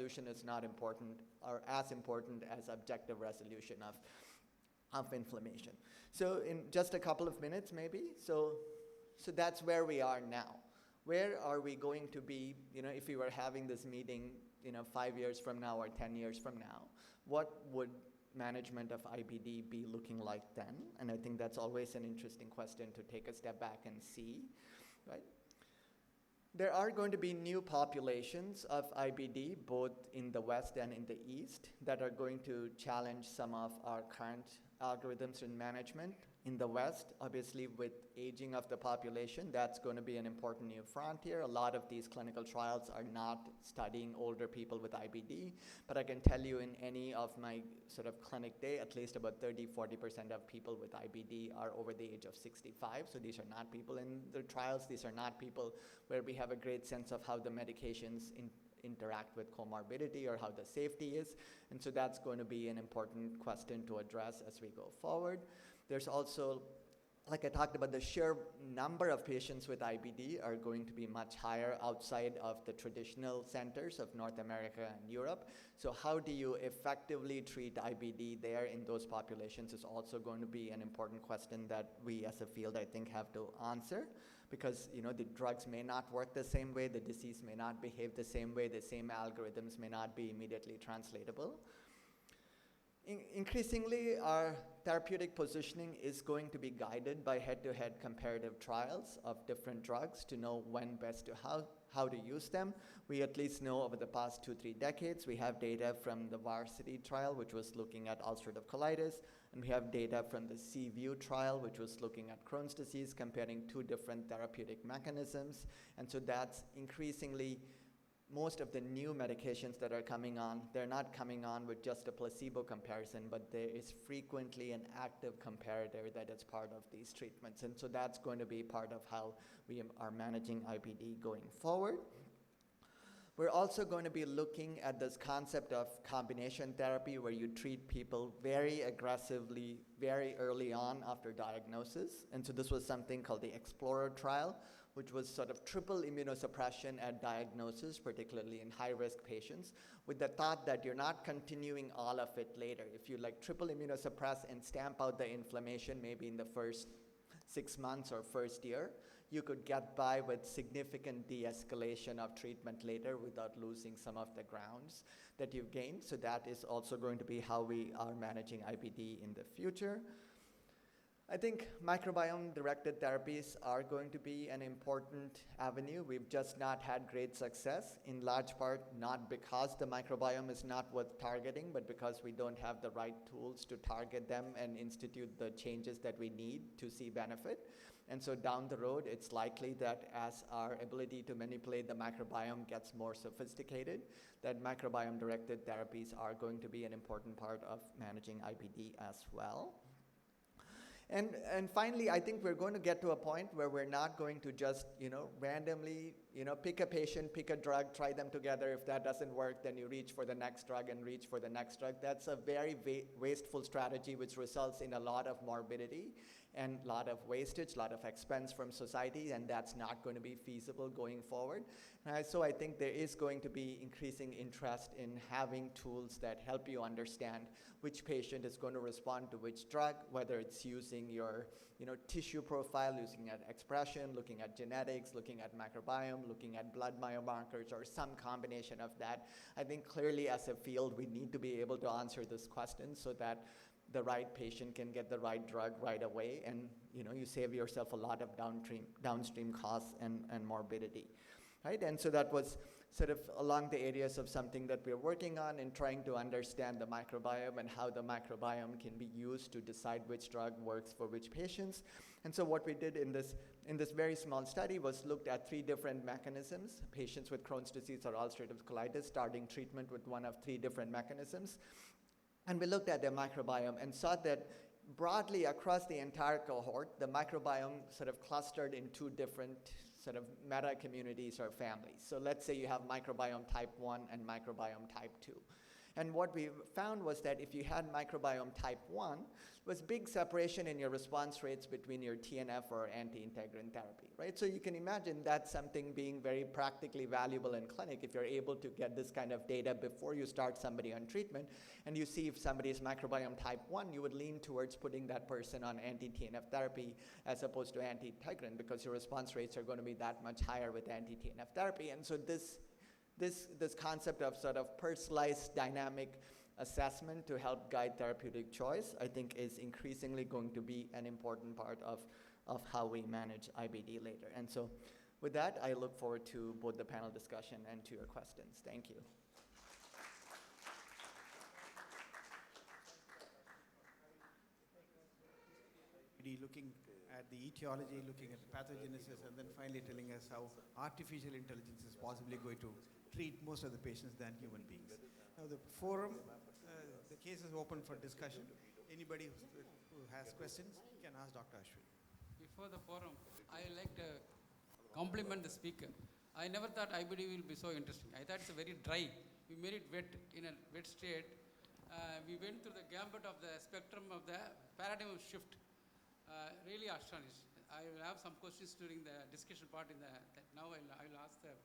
resolution is not important or as important as objective resolution of inflammation. So in just a couple of minutes maybe, so that's where we are now. Where are we going to be, if we were having this meeting, 5 years from now or 10 years from now? What would management of IBD be looking like then? And I think that's always an interesting question to take a step back and see, right? There are going to be new populations of IBD, both in the West and in the East, that are going to challenge some of our current algorithms in management. In the West, obviously, with aging of the population, that's going to be an important new frontier. A lot of these clinical trials are not studying older people with IBD, but I can tell you in any of my sort of clinic day, at least about 30-40% of people with IBD are over the age of 65. So these are not people in the trials. These are not people where we have a great sense of how the medications interact with comorbidity or how the safety is. And so that's going to be an important question to address as we go forward. There's also, like I talked about, the sheer number of patients with IBD are going to be much higher outside of the traditional centers of North America and Europe. So how do you effectively treat IBD there in those populations is also going to be an important question that we as a field, I think, have to answer, because the drugs may not work the same way, the disease may not behave the same way, the same algorithms may not be immediately translatable. Increasingly, our therapeutic positioning is going to be guided by head-to-head comparative trials of different drugs to know when best to how to use them. We at least know over the past 2-3 decades, we have data from the Varsity trial, which was looking at ulcerative colitis, and we have data from the CView trial, which was looking at Crohn's disease, comparing 2 different therapeutic mechanisms. And so that's increasingly most of the new medications that are coming on, they're not coming on with just a placebo comparison, but there is frequently an active comparator that is part of these treatments. And so that's going to be part of how we are managing IBD going forward. We're also going to be looking at this concept of combination therapy, where you treat people very aggressively, very early on after diagnosis. And so this was something called the Explorer trial, which was sort of triple immunosuppression at diagnosis, particularly in high-risk patients, with the thought that you're not continuing all of it later. If you triple immunosuppress and stamp out the inflammation maybe in the first 6 months or first year, you could get by with significant de-escalation of treatment later without losing some of the grounds that you've gained. So that is also going to be how we are managing IBD in the future. I think microbiome-directed therapies are going to be an important avenue. We've just not had great success, in large part not because the microbiome is not worth targeting, but because we don't have the right tools to target them and institute the changes that we need to see benefit. And so down the road, it's likely that as our ability to manipulate the microbiome gets more sophisticated, that microbiome-directed therapies are going to be an important part of managing IBD as well. And finally, I think we're going to get to a point where we're not going to just, randomly, pick a patient, pick a drug, try them together. If that doesn't work, then you reach for the next drug and reach for the next drug. That's a very wasteful strategy, which results in a lot of morbidity and a lot of wastage, a lot of expense from society, and that's not going to be feasible going forward. So I think there is going to be increasing interest in having tools that help you understand which patient is going to respond to which drug, whether it's using your tissue profile, looking at expression, looking at genetics, looking at microbiome, looking at blood biomarkers, or some combination of that. I think clearly as a field, we need to be able to answer this question so that the right patient can get the right drug right away, and you save yourself a lot of downstream costs and morbidity, right? And so that was sort of along the areas of something that we're working on and trying to understand the microbiome and how the microbiome can be used to decide which drug works for which patients. And so what we did in this very small study was looked at 3 different mechanisms: patients with Crohn's disease or ulcerative colitis starting treatment with one of 3 different mechanisms. And we looked at their microbiome and saw that broadly across the entire cohort, the microbiome sort of clustered in 2 different sort of meta communities or families. So let's say you have microbiome type 1 and microbiome type 2. And what we found was that if you had microbiome type 1, was big separation in your response rates between your TNF or anti-integrin therapy, right? So you can imagine that's something being very practically valuable in clinic if you're able to get this kind of data before you start somebody on treatment, and you see if somebody is microbiome type 1, you would lean towards putting that person on anti-TNF therapy as opposed to anti-integrin, because your response rates are going to be that much higher with anti-TNF therapy. And so this concept of sort of personalized dynamic assessment to help guide therapeutic choice, I think, is increasingly going to be an important part of how we manage IBD later. And so with that, I look forward to both the panel discussion and to your questions. Thank you. Looking at the etiology, looking at the pathogenesis, and then finally telling us how artificial intelligence is possibly going to treat most of the patients than human beings. Now the forum, the case is open for discussion. Anybody who has questions can ask Dr. Ashwin. Before the forum, I like to compliment the speaker. I never thought IBD will be so interesting. I thought it's a very dry. We made it wet in a wet state. We went through the gambit of the spectrum of the paradigm shift. Really astonished. I will have some questions during the discussion part. Now I'll ask the.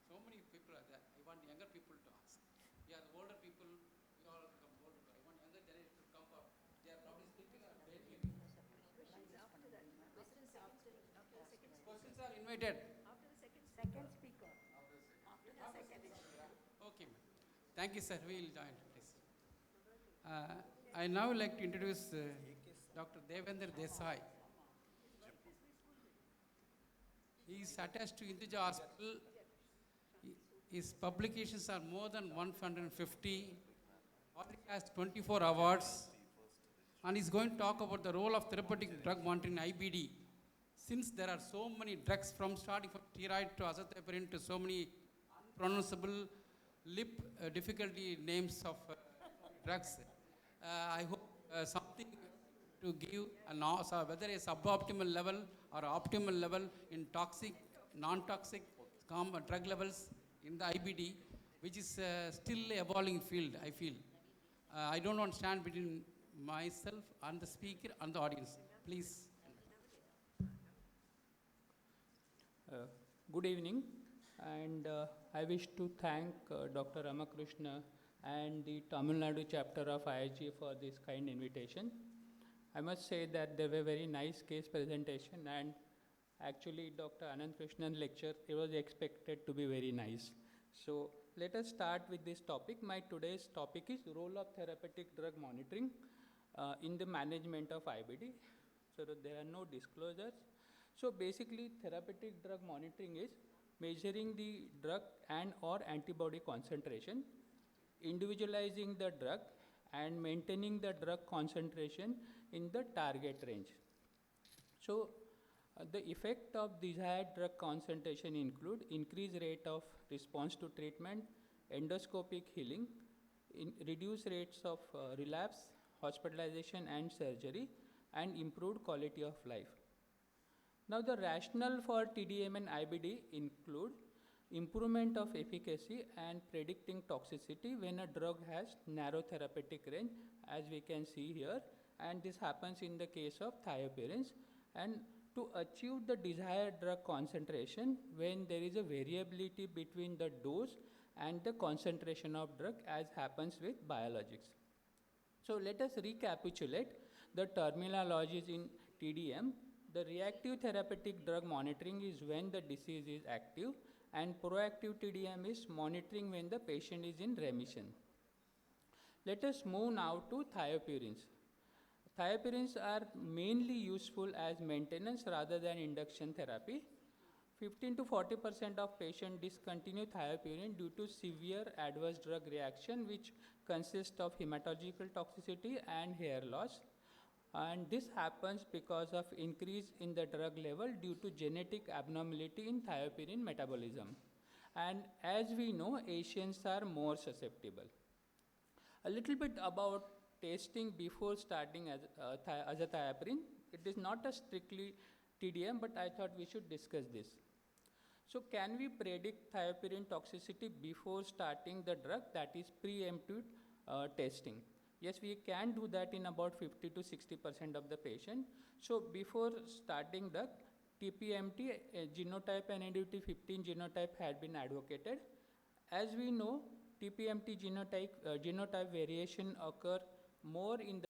So many people are there. I want younger people to ask. Yeah, the older people, we all become older. I want younger generation to come up. They are probably speaking or dating. Questions are invited. After the second speaker. After the second. Okay. Thank you, sir. We will join, please. I now like to introduce Dr. Devendra Desai. He is attached to Hinduja Hospital. His publications are more than 150. Already has 24 awards. And he's going to talk about the role of therapeutic drug monitoring in IBD. Since there are so many drugs, from starting from steroid to azathioprine to so many unpronounceable lip difficulty names of drugs, I hope something to give whether a suboptimal level or optimal level in toxic, non-toxic drug levels in the IBD, which is still an evolving field, I feel. I don't want to stand between myself and the speaker and the audience. Please. Good evening, and I wish to thank Dr. Ramakrishna and the Tamil Nadu chapter of IIG for this kind invitation. I must say that they were very nice case presentation, and actually Dr. Anand Krishnan lecture, it was expected to be very nice. So let us start with this topic. My today's topic is role of therapeutic drug monitoring in the management of IBD. So there are no disclosures. So basically therapeutic drug monitoring is measuring the drug and or antibody concentration, individualizing the drug, and maintaining the drug concentration in the target range. So the effect of desired drug concentration include increased rate of response to treatment, endoscopic healing, reduced rates of relapse, hospitalization and surgery, and improved quality of life. Now the rationale for TDM and IBD include improvement of efficacy and predicting toxicity when a drug has narrow therapeutic range, as we can see here, and this happens in the case of thiopurines, and to achieve the desired drug concentration when there is a variability between the dose and the concentration of drug, as happens with biologics. So let us recapitulate the terminologies in TDM. The reactive therapeutic drug monitoring is when the disease is active, and proactive TDM is monitoring when the patient is in remission. Let us move now to thiopurines. Thiopurines are mainly useful as maintenance rather than induction therapy. 15 to 40% of patients discontinue thiopurine due to severe adverse drug reaction, which consists of hematological toxicity and hair loss. And this happens because of increase in the drug level due to genetic abnormality in thiopurine metabolism. And as we know, Asians are more susceptible. A little bit about testing before starting azathioprine. It is not a strictly TDM, but I thought we should discuss this. So can we predict thiopurine toxicity before starting the drug, that is preemptive testing? Yes, we can do that in about 50 to 60% of the patient. So before starting the TPMT, genotype and NDT15 genotype had been advocated. As we know, TPMT genotype variation occur more in the